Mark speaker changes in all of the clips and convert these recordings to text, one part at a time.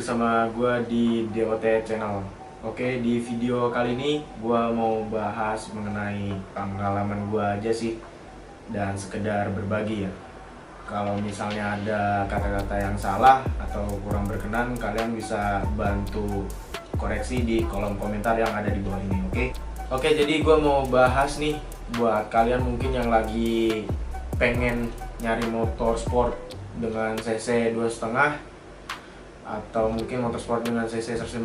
Speaker 1: bersama gua di DOT Channel. Oke, di video kali ini gua mau bahas mengenai pengalaman gua aja sih dan sekedar berbagi ya. Kalau misalnya ada kata-kata yang salah atau kurang berkenan, kalian bisa bantu koreksi di kolom komentar yang ada di bawah ini, oke? Oke, jadi gua mau bahas nih buat kalian mungkin yang lagi pengen nyari motor sport dengan cc 2,5 atau mungkin motorsport dengan cc 150,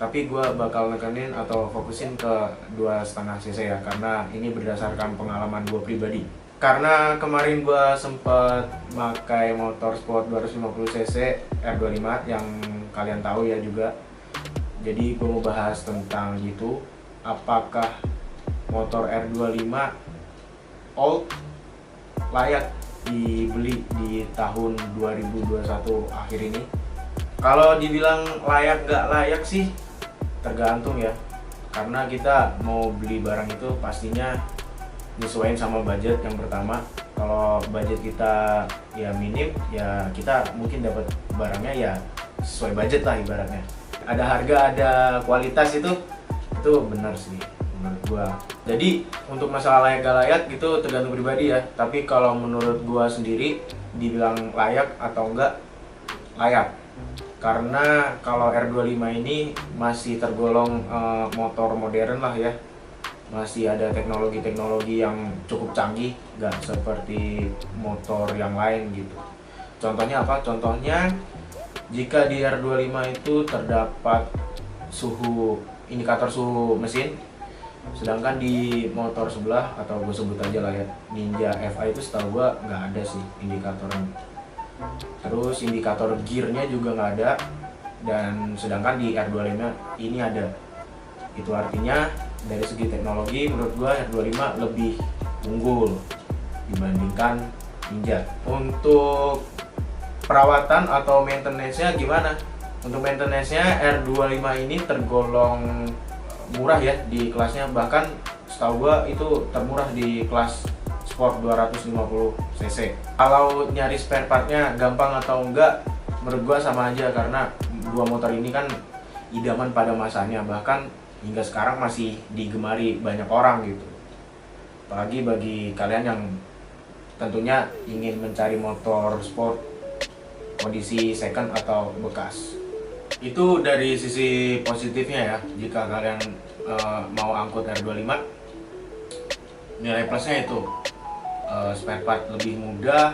Speaker 1: tapi gue bakal nekenin atau fokusin ke 2,5 cc ya, karena ini berdasarkan pengalaman gue pribadi. Karena kemarin gue sempat pakai motor sport 250 cc R25 yang kalian tahu ya juga. Jadi gue mau bahas tentang itu, apakah motor R25 old layak dibeli di tahun 2021 akhir ini. Kalau dibilang layak gak layak sih tergantung ya, karena kita mau beli barang itu pastinya nyesuaiin sama budget yang pertama. Kalau budget kita ya minim, ya kita mungkin dapat barangnya ya sesuai budget lah ibaratnya. Ada harga, ada kualitas, itu benar sih menurut gua. Jadi untuk masalah layak gak layak itu tergantung pribadi ya, tapi kalau menurut gua sendiri dibilang layak atau enggak, layak. Karena kalau R25 ini masih tergolong motor modern lah ya, masih ada teknologi-teknologi yang cukup canggih, gak seperti motor yang lain gitu. Contohnya apa? Contohnya jika di R25 itu terdapat indikator suhu mesin, sedangkan di motor sebelah atau gue sebut aja lah ya, Ninja FI itu setahu gue nggak ada sih indikatornya. Terus indikator gearnya juga nggak ada, dan sedangkan di R25 ini ada. Itu artinya dari segi teknologi menurut gua R25 lebih unggul dibandingkan Ninja. Untuk perawatan atau maintenance-nya gimana? Untuk maintenance-nya R25 ini tergolong murah ya di kelasnya, bahkan setahu gua itu termurah di kelas Sport 250 cc. Kalau nyari spare partnya gampang atau enggak, menurut gua sama aja, karena dua motor ini kan idaman pada masanya, bahkan hingga sekarang masih digemari banyak orang gitu. Apalagi bagi kalian yang tentunya ingin mencari motor sport kondisi second atau bekas. Itu dari sisi positifnya ya, jika kalian mau angkut R25. Nilai plusnya itu spare part lebih mudah,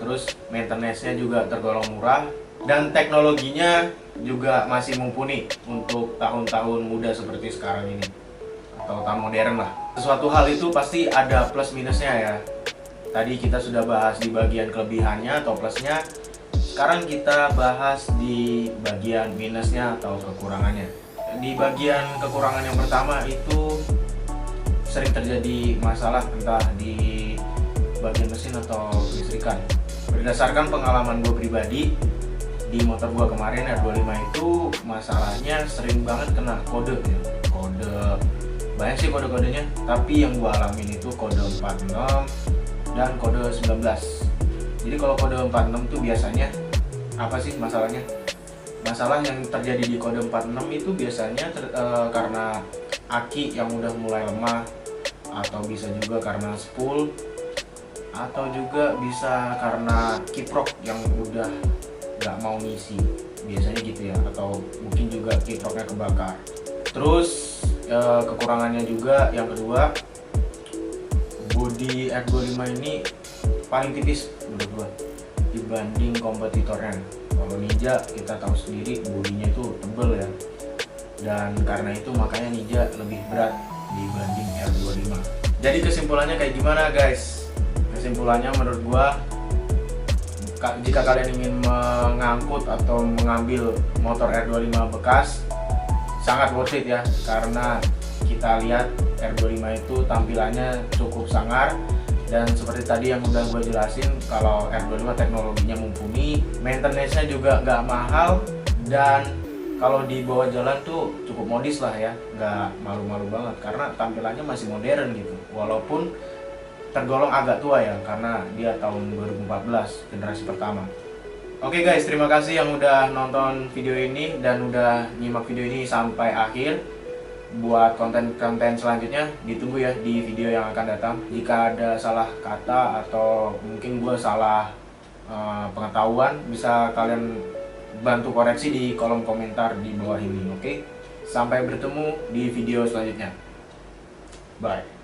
Speaker 1: terus maintenance-nya juga tergolong murah, dan teknologinya juga masih mumpuni untuk tahun-tahun muda seperti sekarang ini, atau tahun modern lah. Sesuatu hal itu pasti ada plus minusnya ya. Tadi kita sudah bahas di bagian kelebihannya atau plusnya, sekarang kita bahas di bagian minusnya atau kekurangannya. Di bagian kekurangan yang pertama itu sering terjadi masalah entah di bagian mesin atau listrikan. Berdasarkan pengalaman gue pribadi, di motor gue kemarin R25 itu masalahnya sering banget kena kode ya. Kode, banyak sih kode-kodenya, tapi yang gue alamin itu kode 46 dan kode 19. Jadi kalau kode 46 itu biasanya apa sih masalahnya? Masalah yang terjadi di kode 46 itu biasanya karena aki yang udah mulai lemah, atau bisa juga karena spool, atau juga bisa karena kiprok yang udah gak mau ngisi, biasanya gitu ya, atau mungkin juga kiproknya kebakar. Terus kekurangannya juga yang kedua, bodi R25 ini paling tipis menurut gua dibanding kompetitornya. Kalau Ninja kita tahu sendiri bodinya itu tebel ya, dan karena itu makanya Ninja lebih berat dibanding R25. Jadi kesimpulannya kayak gimana guys? Kesimpulannya menurut gua, jika kalian ingin mengangkut atau mengambil motor R25 bekas, sangat worth it ya, karena kita lihat R25 itu tampilannya cukup sangar, dan seperti tadi yang udah gue jelasin, kalau R25 teknologinya mumpuni, maintenance-nya juga nggak mahal, dan kalau dibawa jalan tuh cukup modis lah ya, nggak malu-malu banget, karena tampilannya masih modern gitu, walaupun tergolong agak tua ya, karena dia tahun 2014 generasi pertama. Oke guys, terima kasih yang udah nonton video ini dan udah nyimak video ini sampai akhir. Buat konten-konten selanjutnya ditunggu ya di video yang akan datang. Jika ada salah kata atau mungkin gue salah pengetahuan, bisa kalian bantu koreksi di kolom komentar di bawah ini. Oke, sampai bertemu di video selanjutnya. Bye.